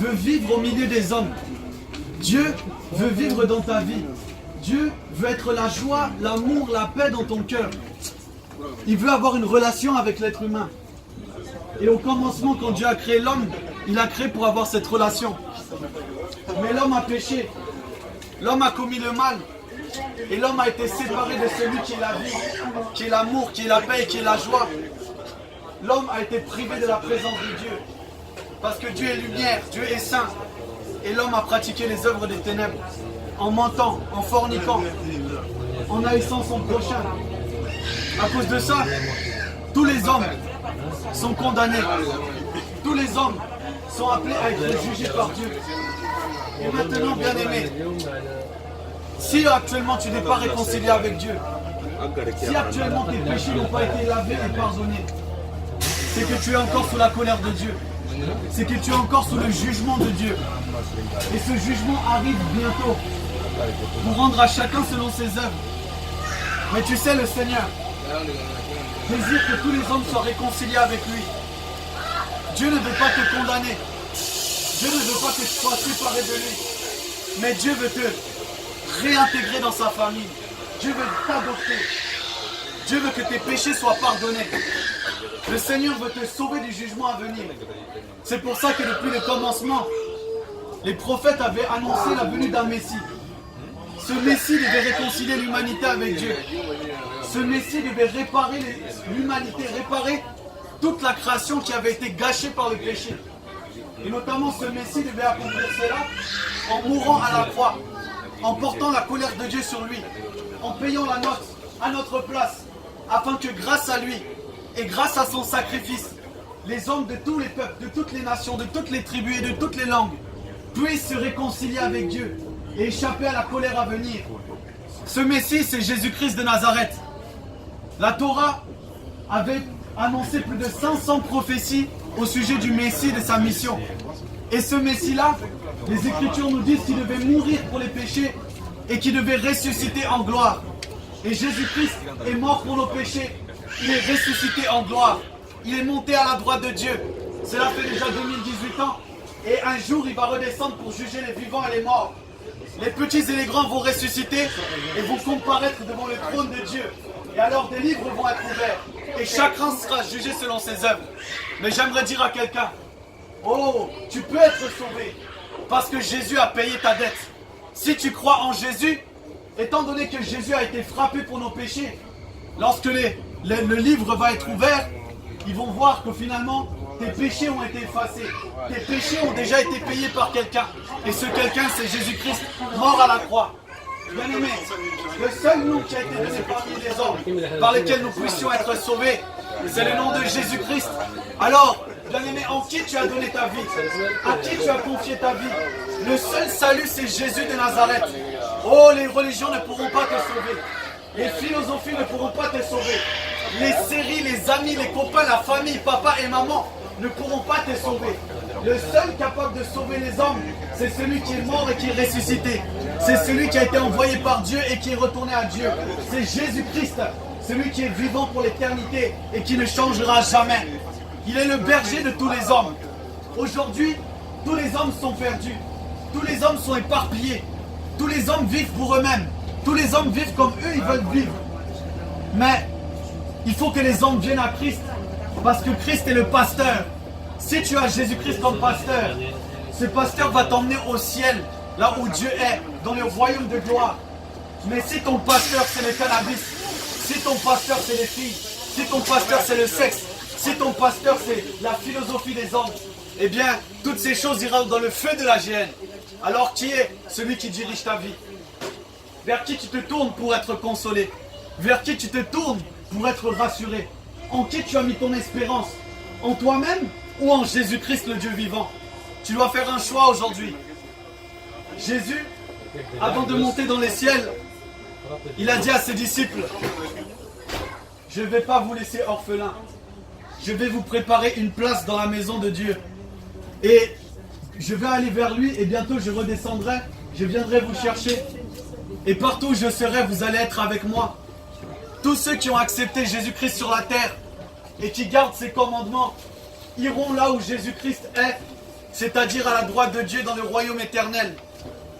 veut vivre au milieu des hommes. Dieu veut vivre dans ta vie. Dieu veut être la joie, l'amour, la paix dans ton cœur. Il veut avoir une relation avec l'être humain. Et au commencement, quand Dieu a créé l'homme, il a créé pour avoir cette relation. Mais l'homme a péché. L'homme a commis le mal. Et l'homme a été séparé de celui qui est la vie, qui est l'amour, qui est la paix et qui est la joie. L'homme a été privé de la présence de Dieu. Parce que Dieu est lumière, Dieu est saint. Et l'homme a pratiqué les œuvres des ténèbres. En mentant, en forniquant, en haïssant son prochain. À cause de ça, tous les hommes sont condamnés. Tous les hommes sont appelés à être jugés par Dieu. Et maintenant, bien aimé, si actuellement tu n'es pas réconcilié avec Dieu, si actuellement tes péchés n'ont pas été lavés et pardonnés, c'est que tu es encore sous la colère de Dieu. C'est que tu es encore sous le jugement de Dieu. Et ce jugement arrive bientôt pour rendre à chacun selon ses œuvres. Mais tu sais, le Seigneur désire que tous les hommes soient réconciliés avec lui. Dieu ne veut pas te condamner. Dieu ne veut pas que tu sois séparé de lui. Mais Dieu veut te réintégrer dans sa famille. Dieu veut t'adopter. Dieu veut que tes péchés soient pardonnés. Le Seigneur veut te sauver du jugement à venir. C'est pour ça que depuis le commencement, les prophètes avaient annoncé la venue d'un Messie. Ce Messie devait réconcilier l'humanité avec Dieu. Ce Messie devait réparer l'humanité, réparer toute la création qui avait été gâchée par le péché. Et notamment ce Messie devait accomplir cela en mourant à la croix, en portant la colère de Dieu sur lui, en payant la note à notre place, afin que grâce à lui et grâce à son sacrifice, les hommes de tous les peuples, de toutes les nations, de toutes les tribus et de toutes les langues puissent se réconcilier avec Dieu et échapper à la colère à venir. Ce Messie, c'est Jésus-Christ de Nazareth. La Torah avait annoncé plus de 500 prophéties au sujet du Messie et de sa mission. Et ce Messie-là, les Écritures nous disent qu'il devait mourir pour les péchés et qu'il devait ressusciter en gloire. Et Jésus-Christ est mort pour nos péchés. Il est ressuscité en gloire. Il est monté à la droite de Dieu. Cela fait déjà 2018 ans. Et un jour, il va redescendre pour juger les vivants et les morts. Les petits et les grands vont ressusciter et vont comparaître devant le trône de Dieu. Et alors des livres vont être ouverts. Et chacun sera jugé selon ses œuvres. Mais j'aimerais dire à quelqu'un, oh, tu peux être sauvé parce que Jésus a payé ta dette. Si tu crois en Jésus, étant donné que Jésus a été frappé pour nos péchés, lorsque le livre va être ouvert, ils vont voir que finalement, tes péchés ont été effacés. Tes péchés ont déjà été payés par quelqu'un. Et ce quelqu'un, c'est Jésus-Christ, mort à la croix. Bien aimé, le seul nom qui a été donné parmi les hommes, par lesquels nous puissions être sauvés, c'est le nom de Jésus-Christ. Alors, bien aimé, en qui tu as donné ta vie? À qui tu as confié ta vie? Le seul salut, c'est Jésus de Nazareth. Oh, les religions ne pourront pas te sauver. Les philosophies ne pourront pas te sauver. Les séries, les amis, les copains, la famille, papa et maman ne pourront pas te sauver. Le seul capable de sauver les hommes, c'est celui qui est mort et qui est ressuscité. C'est celui qui a été envoyé par Dieu et qui est retourné à Dieu. C'est Jésus-Christ, celui qui est vivant pour l'éternité et qui ne changera jamais. Il est le berger de tous les hommes. Aujourd'hui, tous les hommes sont perdus. Tous les hommes sont éparpillés. Tous les hommes vivent pour eux-mêmes. Tous les hommes vivent comme eux, ils veulent vivre. Mais il faut que les hommes viennent à Christ. Parce que Christ est le pasteur. Si tu as Jésus-Christ comme pasteur, ce pasteur va t'emmener au ciel, là où Dieu est, dans le royaume de gloire. Mais si ton pasteur c'est le cannabis, si ton pasteur c'est les filles, si ton pasteur c'est le sexe, si ton pasteur c'est la philosophie des hommes, eh bien, toutes ces choses iront dans le feu de la géhenne. Alors qui est celui qui dirige ta vie? Vers qui tu te tournes pour être consolé? Vers qui tu te tournes pour être rassuré? En qui tu as mis ton espérance? En toi-même ou en Jésus-Christ le Dieu vivant? Tu dois faire un choix aujourd'hui. Jésus, avant de monter dans les ciels, il a dit à ses disciples, je ne vais pas vous laisser orphelins. Je vais vous préparer une place dans la maison de Dieu. Et je vais aller vers lui et bientôt je redescendrai, je viendrai vous chercher. Et partout où je serai, vous allez être avec moi. Tous ceux qui ont accepté Jésus-Christ sur la terre et qui gardent ses commandements iront là où Jésus-Christ est c'est-à-dire à la droite de Dieu dans le royaume éternel.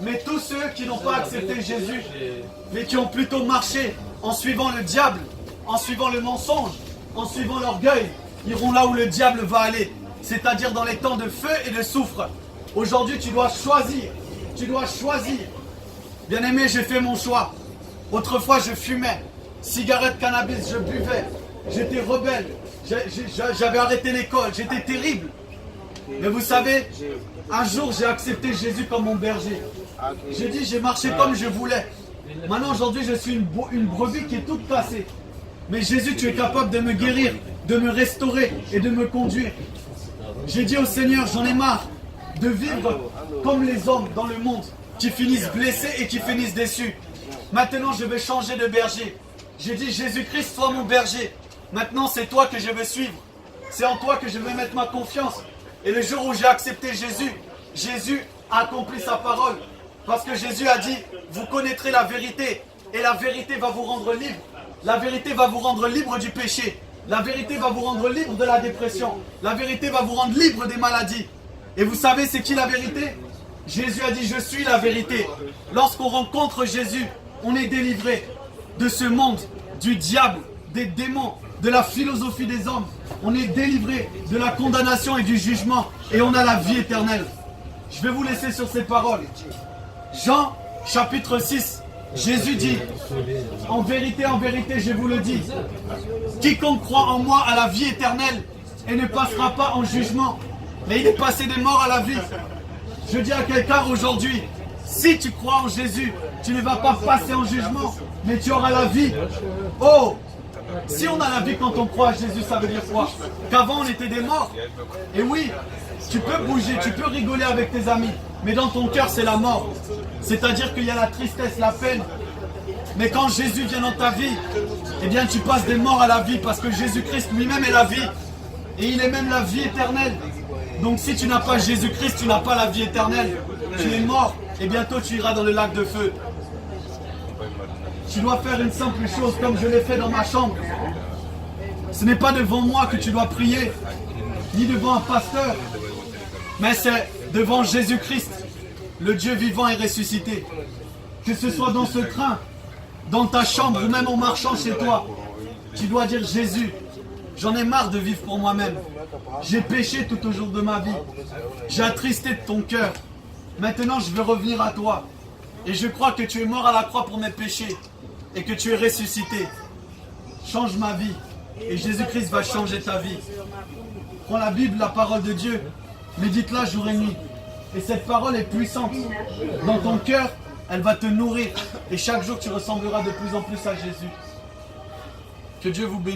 Mais tous ceux qui n'ont pas accepté Jésus, mais qui ont plutôt marché en suivant le diable, en suivant le mensonge, en suivant l'orgueil, iront là où le diable va aller, c'est-à-dire dans les temps de feu et de soufre. Aujourd'hui, tu dois choisir. Tu dois choisir. Bien-aimé, j'ai fait mon choix. Autrefois, je fumais. Cigarette, cannabis, je buvais. J'étais rebelle. J'avais arrêté l'école. J'étais terrible. Mais vous savez, un jour, j'ai accepté Jésus comme mon berger. J'ai dit, j'ai marché comme je voulais. Maintenant, aujourd'hui, je suis une brebis qui est toute cassée. Mais Jésus, tu es capable de me guérir, de me restaurer et de me conduire. J'ai dit au Seigneur, j'en ai marre de vivre comme les hommes dans le monde, qui finissent blessés et qui finissent déçus. Maintenant, je vais changer de berger. J'ai dit, Jésus-Christ, sois mon berger. Maintenant, c'est toi que je veux suivre. C'est en toi que je vais mettre ma confiance. Et le jour où j'ai accepté Jésus, Jésus a accompli sa parole. Parce que Jésus a dit, vous connaîtrez la vérité. Et la vérité va vous rendre libre. La vérité va vous rendre libre du péché. La vérité va vous rendre libre de la dépression. La vérité va vous rendre libre des maladies. Et vous savez c'est qui la vérité? Jésus a dit, je suis la vérité. Lorsqu'on rencontre Jésus, on est délivré de ce monde, du diable, des démons, de la philosophie des hommes. On est délivré de la condamnation et du jugement. Et on a la vie éternelle. Je vais vous laisser sur ces paroles. Jean, chapitre 6. Jésus dit, en vérité, je vous le dis, quiconque croit en moi a la vie éternelle et ne passera pas en jugement, mais il est passé des morts à la vie. Je dis à quelqu'un aujourd'hui, si tu crois en Jésus, tu ne vas pas passer en jugement, mais tu auras la vie. Oh, si on a la vie quand on croit à Jésus, ça veut dire quoi? Qu'avant on était des morts. Et oui, tu peux bouger, tu peux rigoler avec tes amis, mais dans ton cœur c'est la mort. C'est-à-dire qu'il y a la tristesse, la peine. Mais quand Jésus vient dans ta vie, eh bien tu passes des morts à la vie, parce que Jésus-Christ lui-même est la vie. Et il est même la vie éternelle. Donc si tu n'as pas Jésus-Christ, tu n'as pas la vie éternelle. Tu es mort et bientôt tu iras dans le lac de feu. Tu dois faire une simple chose comme je l'ai fait dans ma chambre. Ce n'est pas devant moi que tu dois prier, ni devant un pasteur, mais c'est devant Jésus-Christ, le Dieu vivant et ressuscité. Que ce soit dans ce train, dans ta chambre ou même en marchant chez toi, tu dois dire Jésus, j'en ai marre de vivre pour moi-même. J'ai péché tout au jour de ma vie. J'ai attristé de ton cœur. Maintenant je veux revenir à toi. Et je crois que tu es mort à la croix pour mes péchés et que tu es ressuscité. Change ma vie et Jésus-Christ va changer ta vie. Prends la Bible, la parole de Dieu, médite-la jour et nuit. Et cette parole est puissante. Dans ton cœur, elle va te nourrir. Et chaque jour, tu ressembleras de plus en plus à Jésus. Que Dieu vous bénisse.